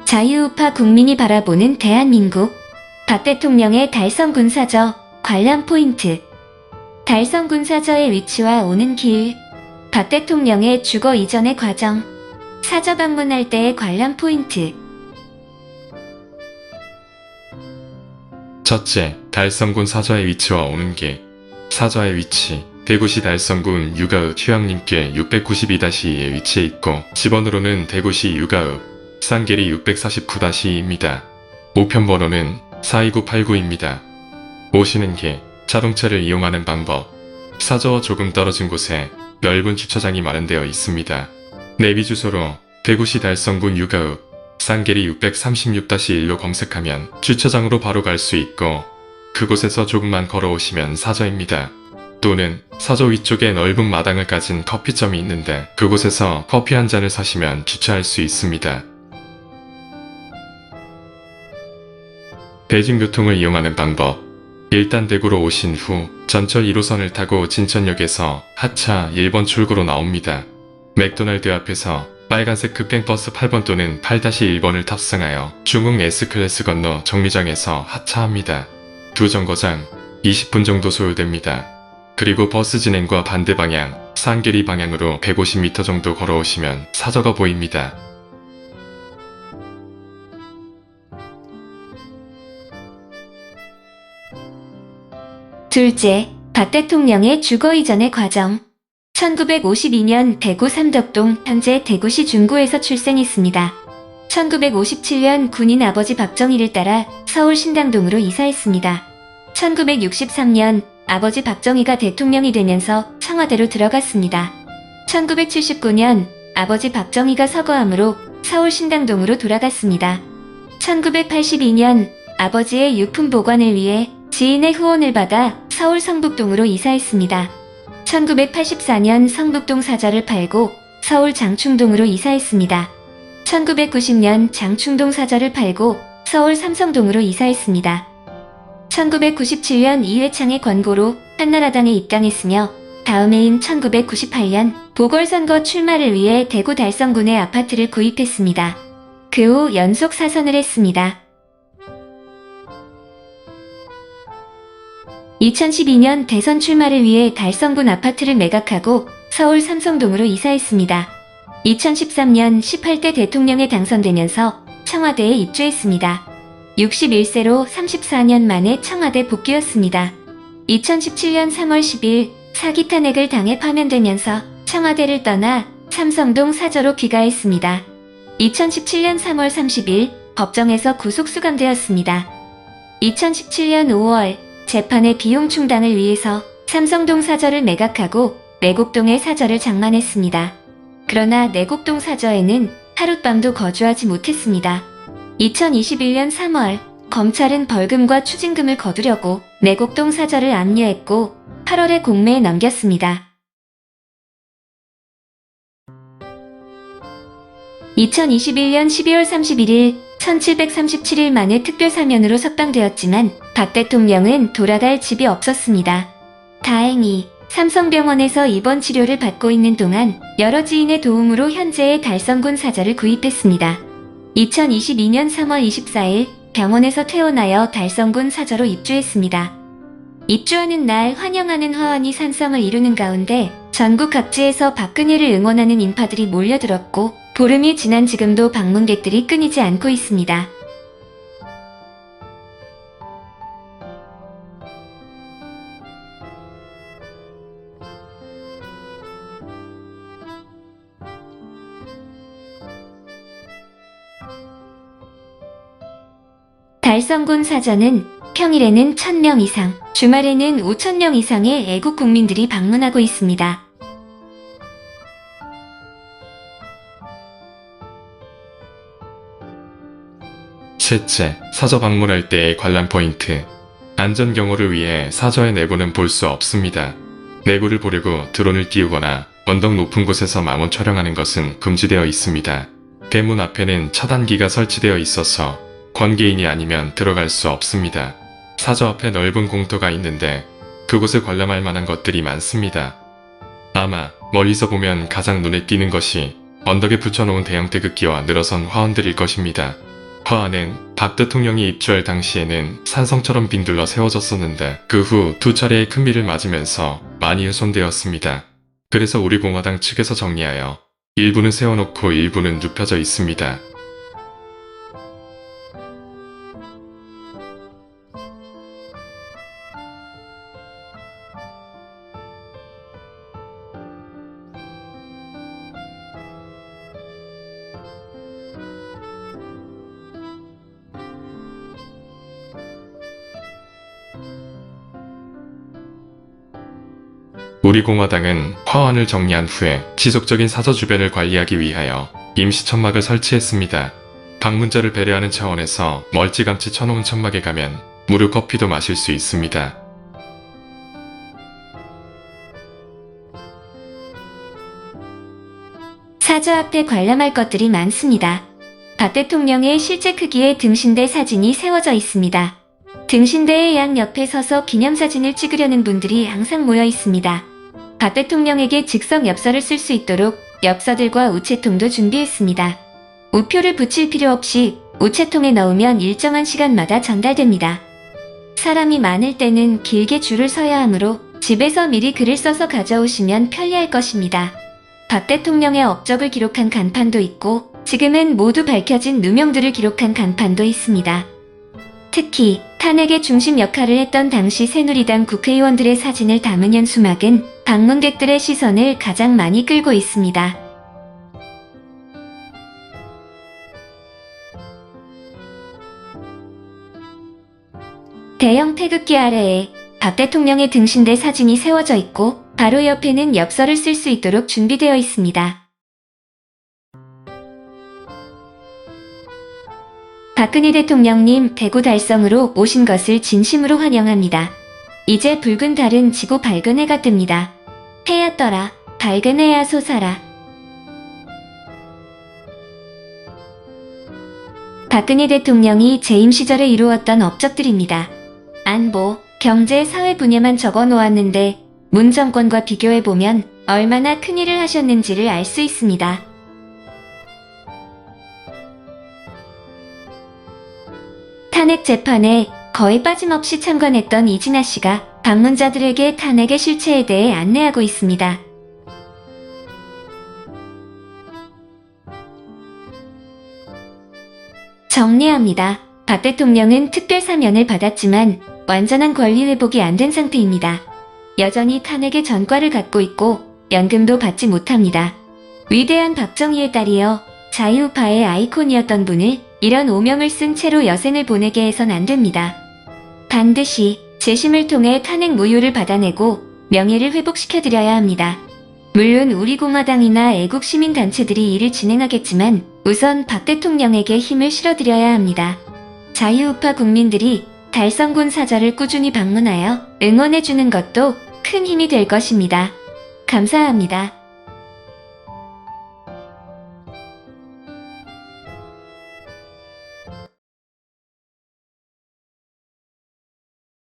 자유우파 국민이 바라보는 대한민국. 박 대통령의 달성 군사저 관람 포인트. 달성 군사저의 위치와 오는 길. 박 대통령의 주거 이전의 과정. 사저 방문할 때의 관람 포인트. 첫째, 달성군 사저의 위치와 오는 길. 사저의 위치. 대구시 달성군 유가읍 휴양림길 692-2에 위치해 있고 집번호로는 대구시 유가읍 쌍계리 649-2입니다. 우편번호는 42989입니다. 오시는 길, 자동차를 이용하는 방법. 사저와 조금 떨어진 곳에 넓은 주차장이 마련되어 있습니다. 내비 주소로 대구시 달성군 유가읍 쌍계리 636-1로 검색하면 주차장으로 바로 갈 수 있고 그곳에서 조금만 걸어오시면 사저입니다. 또는 사저 위쪽에 넓은 마당을 가진 커피점이 있는데 그곳에서 커피 한 잔을 사시면 주차할 수 있습니다. 대중교통을 이용하는 방법. 일단 대구로 오신 후 전철 1호선을 타고 진천역에서 하차 1번 출구로 나옵니다. 맥도날드 앞에서 빨간색 급행버스 8번 또는 8-1번을 탑승하여 중흥 S클래스 건너 정류장에서 하차합니다. 두 정거장 20분 정도 소요됩니다. 그리고 버스 진행과 반대 방향, 쌍계리 방향으로 150m 정도 걸어오시면 사저가 보입니다. 둘째, 박 대통령의 주거 이전의 과정. 1952년 대구 삼덕동, 현재 대구시 중구에서 출생했습니다. 1957년 군인 아버지 박정희를 따라 서울 신당동으로 이사했습니다. 1963년 아버지 박정희가 대통령이 되면서 청와대로 들어갔습니다. 1979년 아버지 박정희가 서거함으로 서울 신당동으로 돌아갔습니다. 1982년 아버지의 유품 보관을 위해 지인의 후원을 받아 서울 성북동으로 이사했습니다. 1984년 성북동 사저를 팔고 서울 장충동으로 이사했습니다. 1990년 장충동 사저를 팔고 서울 삼성동으로 이사했습니다. 1997년 이회창의 권고로 한나라당에 입당했으며 다음 해인 1998년 보궐선거 출마를 위해 대구 달성군에 아파트를 구입했습니다. 그 후 연속 사선을 했습니다. 2012년 대선 출마를 위해 달성군 아파트를 매각하고 서울 삼성동으로 이사했습니다. 2013년 18대 대통령에 당선되면서 청와대에 입주했습니다. 61세로 34년 만에 청와대 복귀였습니다. 2017년 3월 10일 사기 탄핵을 당해 파면되면서 청와대를 떠나 삼성동 사저로 귀가했습니다. 2017년 3월 30일 법정에서 구속 수감되었습니다. 2017년 5월 재판의 비용 충당을 위해서 삼성동 사저를 매각하고 내곡동의 사저를 장만했습니다. 그러나 내곡동 사저에는 하룻밤도 거주하지 못했습니다. 2021년 3월 검찰은 벌금과 추징금을 거두려고 내곡동 사저를 압류했고 8월에 공매에 넘겼습니다. 2021년 12월 31일 1737일 만에 특별사면으로 석방되었지만 박 대통령은 돌아갈 집이 없었습니다. 다행히 삼성병원에서 입원 치료를 받고 있는 동안 여러 지인의 도움으로 현재의 달성군 사저를 구입했습니다. 2022년 3월 24일 병원에서 퇴원하여 달성군 사저로 입주했습니다. 입주하는 날 환영하는 화환이 산성을 이루는 가운데 전국 각지에서 박근혜를 응원하는 인파들이 몰려들었고 보름이 지난 지금도 방문객들이 끊이지 않고 있습니다. 달성군 사저는 평일에는 1000명 이상, 주말에는 5000명 이상의 애국 국민들이 방문하고 있습니다. 셋째, 사저 방문할 때의 관람 포인트. 안전 경호를 위해 사저의 내부는 볼 수 없습니다. 내부를 보려고 드론을 띄우거나 언덕 높은 곳에서 망원 촬영하는 것은 금지되어 있습니다. 대문 앞에는 차단기가 설치되어 있어서 관계인이 아니면 들어갈 수 없습니다. 사저 앞에 넓은 공터가 있는데 그곳을 관람할 만한 것들이 많습니다. 아마 멀리서 보면 가장 눈에 띄는 것이 언덕에 붙여놓은 대형 태극기와 늘어선 화원들일 것입니다. 화환은 박 대통령이 입주할 당시에는 산성처럼 빙둘러 세워졌었는데 그 후 두 차례의 큰 비를 맞으면서 많이 훼손되었습니다. 그래서 우리 공화당 측에서 정리하여 일부는 세워놓고 일부는 눕혀져 있습니다. 우리 공화당은 화환을 정리한 후에 지속적인 사저 주변을 관리하기 위하여 임시 천막을 설치했습니다. 방문자를 배려하는 차원에서 멀찌감치 쳐놓은 천막에 가면 무료 커피도 마실 수 있습니다. 사저 앞에 관람할 것들이 많습니다. 박 대통령의 실제 크기의 등신대 사진이 세워져 있습니다. 등신대의 양 옆에 서서 기념사진을 찍으려는 분들이 항상 모여 있습니다. 박 대통령에게 즉석 엽서를 쓸 수 있도록 엽서들과 우체통도 준비했습니다. 우표를 붙일 필요 없이 우체통에 넣으면 일정한 시간마다 전달됩니다. 사람이 많을 때는 길게 줄을 서야 하므로 집에서 미리 글을 써서 가져오시면 편리할 것입니다. 박 대통령의 업적을 기록한 간판도 있고 지금은 모두 밝혀진 누명들을 기록한 간판도 있습니다. 특히 탄핵의 중심 역할을 했던 당시 새누리당 국회의원들의 사진을 담은 현수막은 방문객들의 시선을 가장 많이 끌고 있습니다. 대형 태극기 아래에 박 대통령의 등신대 사진이 세워져 있고 바로 옆에는 엽서를 쓸 수 있도록 준비되어 있습니다. 박근혜 대통령님 대구 달성으로 오신 것을 진심으로 환영합니다. 이제 붉은 달은 지고 밝은 해가 뜹니다. 해야 떠라, 밝은 해야 솟아라. 박근혜 대통령이 재임 시절에 이루었던 업적들입니다. 안보, 경제, 사회 분야만 적어 놓았는데 문 정권과 비교해보면 얼마나 큰일을 하셨는지를 알 수 있습니다. 탄핵 재판에 거의 빠짐없이 참관했던 이진아 씨가 방문자들에게 탄핵의 실체에 대해 안내하고 있습니다. 정리합니다. 박 대통령은 특별 사면을 받았지만 완전한 권리 회복이 안 된 상태입니다. 여전히 탄핵의 전과를 갖고 있고 연금도 받지 못합니다. 위대한 박정희의 딸이여 자유우파의 아이콘이었던 분을 이런 오명을 쓴 채로 여생을 보내게 해선 안 됩니다. 반드시 재심을 통해 탄핵 무효를 받아내고 명예를 회복시켜드려야 합니다. 물론 우리 공화당이나 애국 시민단체들이 이를 진행하겠지만 우선 박 대통령에게 힘을 실어드려야 합니다. 자유우파 국민들이 달성군 사저를 꾸준히 방문하여 응원해주는 것도 큰 힘이 될 것입니다. 감사합니다.